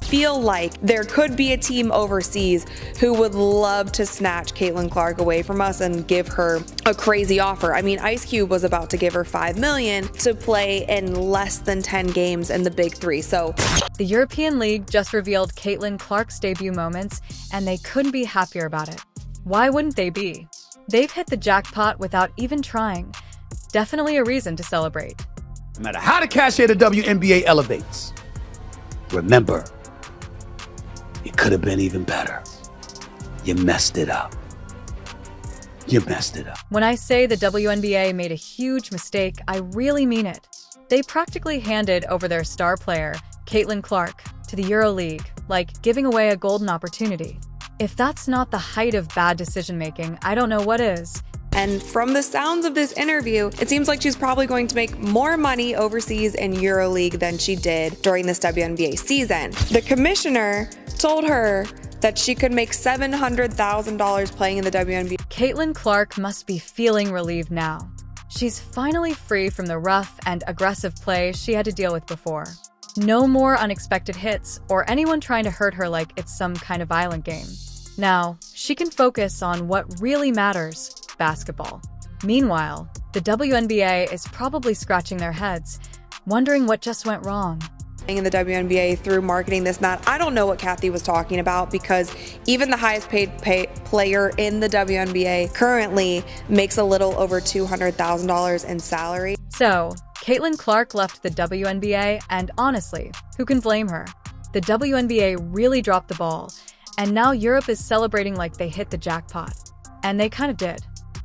feel like there could be a team overseas who would love to snatch Caitlin Clark away from us and give her a crazy offer. I mean, Ice Cube was about to give her $5 million to play in less than 10 games in the Big Three. So the European League just revealed Caitlin Clark's debut moments, and they couldn't be happier about it. Why wouldn't they be? They've hit the jackpot without even trying. Definitely a reason to celebrate. No matter how the cachet of the WNBA elevates, remember, it could have been even better. You messed it up. You messed it up. When I say the WNBA made a huge mistake, I really mean it. They practically handed over their star player, Caitlin Clark, to the EuroLeague, like giving away a golden opportunity. If that's not the height of bad decision-making, I don't know what is. And from the sounds of this interview, it seems like she's probably going to make more money overseas in EuroLeague than she did during this WNBA season. The commissioner told her that she could make $700,000 playing in the WNBA. Caitlin Clark must be feeling relieved now. She's finally free from the rough and aggressive play she had to deal with before. No more unexpected hits or anyone trying to hurt her like it's some kind of violent game. Now, she can focus on what really matters: basketball. Meanwhile, the WNBA is probably scratching their heads, wondering what just went wrong. In the WNBA through marketing this and that. I don't know what Kathy was talking about, because even the highest paid player in the WNBA currently makes a little over $200,000 in salary. So, Caitlin Clark left the WNBA, and honestly, who can blame her? The WNBA really dropped the ball, and now Europe is celebrating like they hit the jackpot. And they kind of did.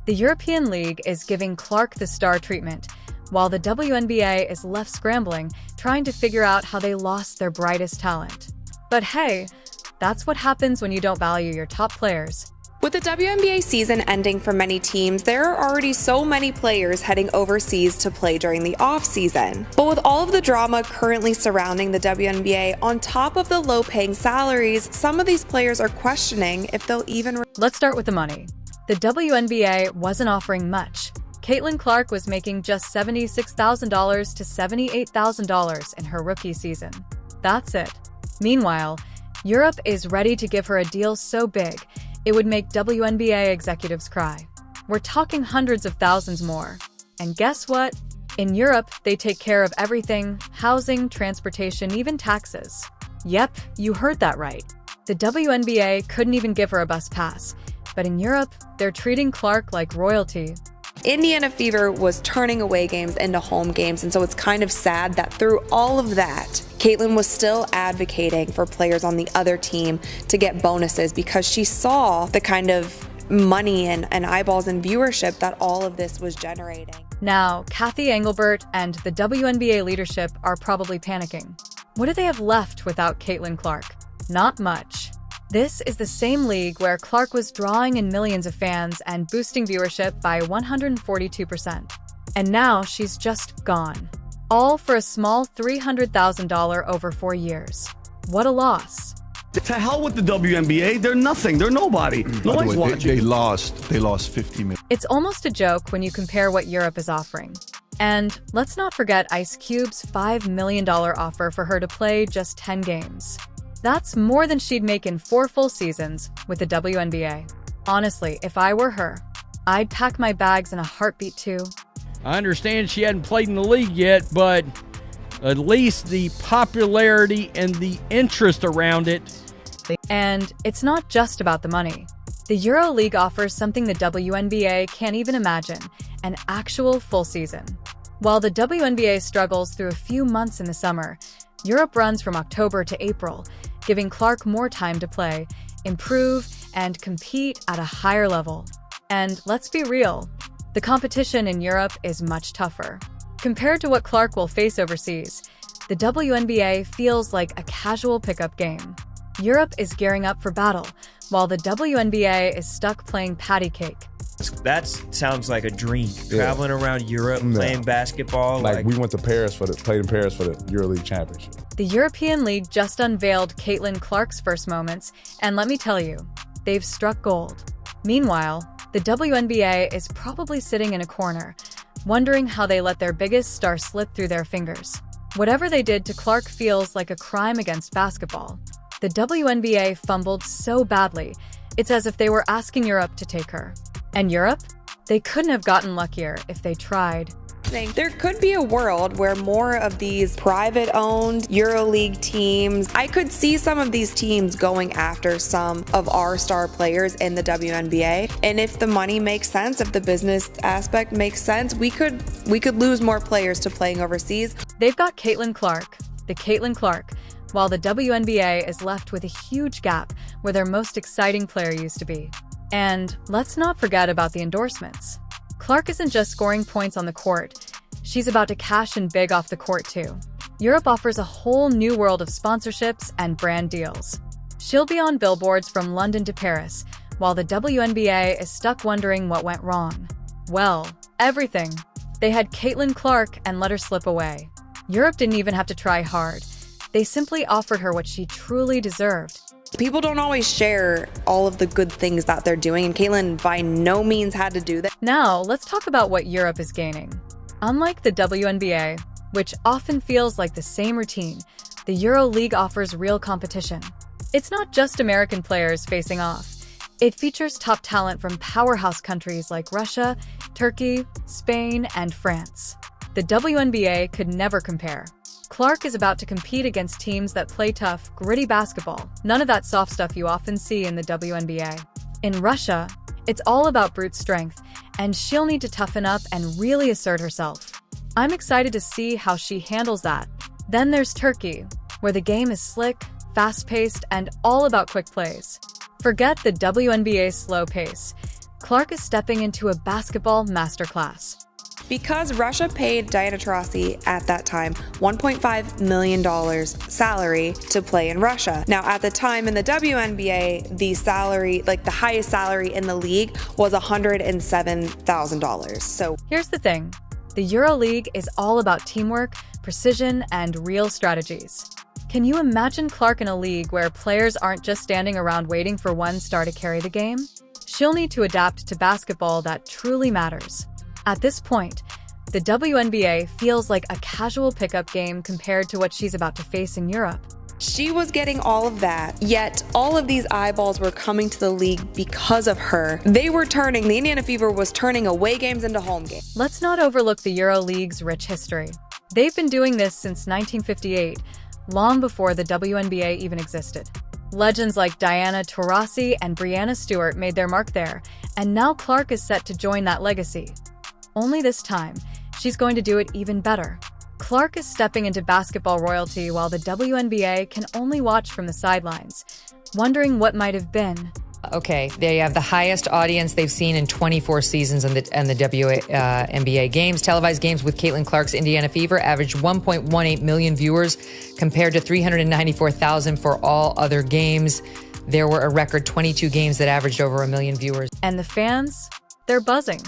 The European League is giving Clark the star treatment, while the WNBA is left scrambling, trying to figure out how they lost their brightest talent. But hey, that's what happens when you don't value your top players. With the WNBA season ending for many teams, there are already so many players heading overseas to play during the off-season. But with all of the drama currently surrounding the WNBA, on top of the low-paying salaries, some of these players are questioning if they'll even... Let's start with the money. The WNBA wasn't offering much. Caitlin Clark was making just $76,000 to $78,000 in her rookie season. That's it. Meanwhile, Europe is ready to give her a deal so big, it would make WNBA executives cry. We're talking hundreds of thousands more. And guess what? In Europe, they take care of everything: housing, transportation, even taxes. Yep, you heard that right. The WNBA couldn't even give her a bus pass. But in Europe, they're treating Clark like royalty. Indiana Fever was turning away games into home games, and so it's kind of sad that through all of that, Caitlin was still advocating for players on the other team to get bonuses, because she saw the kind of money and eyeballs and viewership that all of this was generating. Now, Kathy Engelbert and the WNBA leadership are probably panicking. What do they have left without Caitlin Clark? Not much. This is the same league where Clark was drawing in millions of fans and boosting viewership by 142%. And now she's just gone. All for a small $300,000 over 4 years. What a loss. To hell with the WNBA. They're nothing. They're nobody. No one's watching. They lost $50 million. It's almost a joke when you compare what Europe is offering. And let's not forget Ice Cube's $5 million offer for her to play just 10 games. That's more than she'd make in 4 full seasons with the WNBA. Honestly, if I were her, I'd pack my bags in a heartbeat too. I understand she hadn't played in the league yet, but at least the popularity and the interest around it. And it's not just about the money. The EuroLeague offers something the WNBA can't even imagine: an actual full season. While the WNBA struggles through a few months in the summer, Europe runs from October to April, giving Clark more time to play, improve, and compete at a higher level. And let's be real, the competition in Europe is much tougher. Compared to what Clark will face overseas, the WNBA feels like a casual pickup game. Europe is gearing up for battle, while the WNBA is stuck playing patty cake. That sounds like a dream. Traveling around Europe, playing basketball. Like we went to Paris played in Paris for the EuroLeague Championship. The European League just unveiled Caitlin Clark's first moments, and let me tell you, they've struck gold. Meanwhile, the WNBA is probably sitting in a corner, wondering how they let their biggest star slip through their fingers. Whatever they did to Clark feels like a crime against basketball. The WNBA fumbled so badly, it's as if they were asking Europe to take her. And Europe? They couldn't have gotten luckier if they tried. There could be a world where more of these private-owned EuroLeague teams, I could see some of these teams going after some of our star players in the WNBA. And if the money makes sense, if the business aspect makes sense, we could lose more players to playing overseas. They've got Caitlin Clark, while the WNBA is left with a huge gap where their most exciting player used to be. And let's not forget about the endorsements. Clark isn't just scoring points on the court, she's about to cash in big off the court too. Europe offers a whole new world of sponsorships and brand deals. She'll be on billboards from London to Paris, while the WNBA is stuck wondering what went wrong. Well, everything. They had Caitlin Clark and let her slip away. Europe didn't even have to try hard. They simply offered her what she truly deserved. People don't always share all of the good things that they're doing, and Caitlin by no means had to do that. Now, let's talk about what Europe is gaining. Unlike the WNBA, which often feels like the same routine, the EuroLeague offers real competition. It's not just American players facing off. It features top talent from powerhouse countries like Russia, Turkey, Spain, and France. The WNBA could never compare. Clark is about to compete against teams that play tough, gritty basketball, none of that soft stuff you often see in the WNBA. In Russia, it's all about brute strength, and she'll need to toughen up and really assert herself. I'm excited to see how she handles that. Then there's Turkey, where the game is slick, fast-paced, and all about quick plays. Forget the WNBA's slow pace. Clark is stepping into a basketball masterclass. Because Russia paid Diana Taurasi at that time $1.5 million salary to play in Russia. Now, at the time in the WNBA, the salary, like the highest salary in the league, was $107,000. So here's the thing. The EuroLeague is all about teamwork, precision, and real strategies. Can you imagine Clark in a league where players aren't just standing around waiting for one star to carry the game? She'll need to adapt to basketball that truly matters. At this point, the WNBA feels like a casual pickup game compared to what she's about to face in Europe. She was getting all of that, yet all of these eyeballs were coming to the league because of her. The Indiana Fever was turning away games into home games. Let's not overlook the EuroLeague's rich history. They've been doing this since 1958, long before the WNBA even existed. Legends like Diana Taurasi and Breanna Stewart made their mark there, and now Clark is set to join that legacy. Only this time, she's going to do it even better. Clark is stepping into basketball royalty while the WNBA can only watch from the sidelines, wondering what might have been. Okay, they have the highest audience they've seen in 24 seasons in the WNBA games. Televised games with Caitlin Clark's Indiana Fever averaged 1.18 million viewers compared to 394,000 for all other games. There were a record 22 games that averaged over 1 million viewers. And the fans? They're buzzing.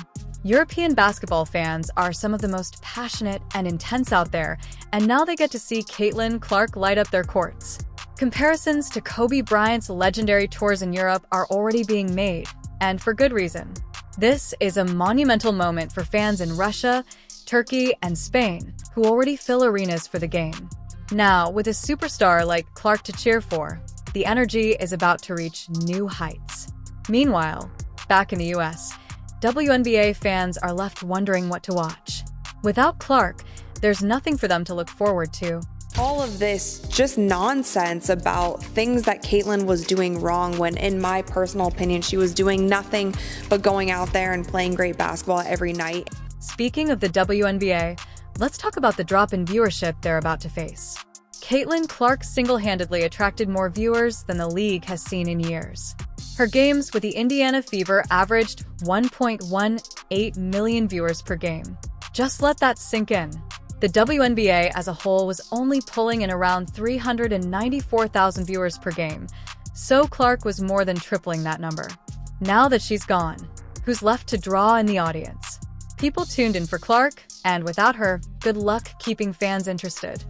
European basketball fans are some of the most passionate and intense out there, and now they get to see Caitlin Clark light up their courts. Comparisons to Kobe Bryant's legendary tours in Europe are already being made, and for good reason. This is a monumental moment for fans in Russia, Turkey, and Spain, who already fill arenas for the game. Now, with a superstar like Clark to cheer for, the energy is about to reach new heights. Meanwhile, back in the US, WNBA fans are left wondering what to watch. Without Clark, there's nothing for them to look forward to. All of this just nonsense about things that Caitlin was doing wrong when, in my personal opinion, she was doing nothing but going out there and playing great basketball every night. Speaking of the WNBA, let's talk about the drop in viewership they're about to face. Caitlin Clark single-handedly attracted more viewers than the league has seen in years. Her games with the Indiana Fever averaged 1.18 million viewers per game. Just let that sink in. The WNBA as a whole was only pulling in around 394,000 viewers per game, so Clark was more than tripling that number. Now that she's gone, who's left to draw in the audience? People tuned in for Clark, and without her, good luck keeping fans interested.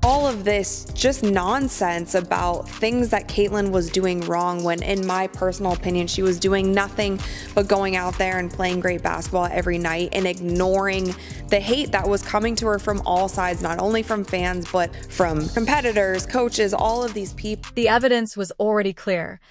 all of this just nonsense about things that Caitlin was doing wrong when, in my personal opinion, she was doing nothing but going out there and playing great basketball every night and ignoring the hate that was coming to her from all sides, not only from fans, but from competitors, coaches, all of these people. The evidence was already clear.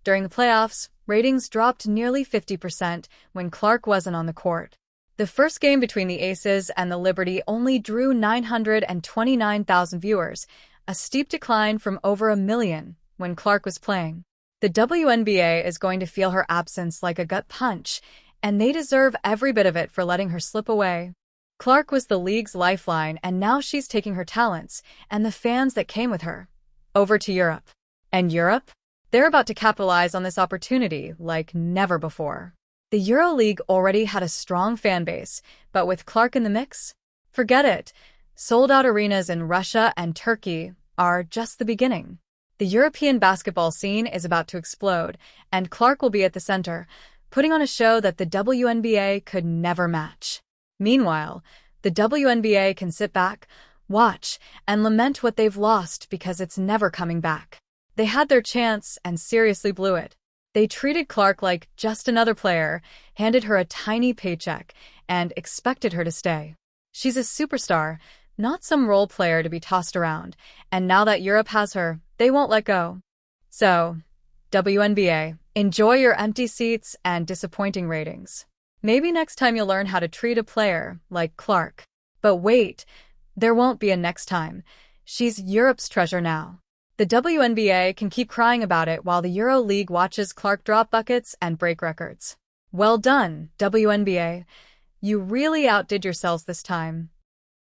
During the playoffs, ratings dropped nearly 50% when Clark wasn't on the court. The first game between the Aces and the Liberty only drew 929,000 viewers, a steep decline from over 1 million when Clark was playing. The WNBA is going to feel her absence like a gut punch, and they deserve every bit of it for letting her slip away. Clark was the league's lifeline, and now she's taking her talents and the fans that came with her over to Europe. And Europe? They're about to capitalize on this opportunity like never before. The EuroLeague already had a strong fan base, but with Clark in the mix? Forget it. Sold-out arenas in Russia and Turkey are just the beginning. The European basketball scene is about to explode, and Clark will be at the center, putting on a show that the WNBA could never match. Meanwhile, the WNBA can sit back, watch, and lament what they've lost because it's never coming back. They had their chance and seriously blew it. They treated Clark like just another player, handed her a tiny paycheck, and expected her to stay. She's a superstar, not some role player to be tossed around, and now that Europe has her, they won't let go. So, WNBA, enjoy your empty seats and disappointing ratings. Maybe next time you'll learn how to treat a player like Clark. But wait, there won't be a next time. She's Europe's treasure now. The WNBA can keep crying about it while the EuroLeague watches Clark drop buckets and break records. Well done, WNBA. You really outdid yourselves this time.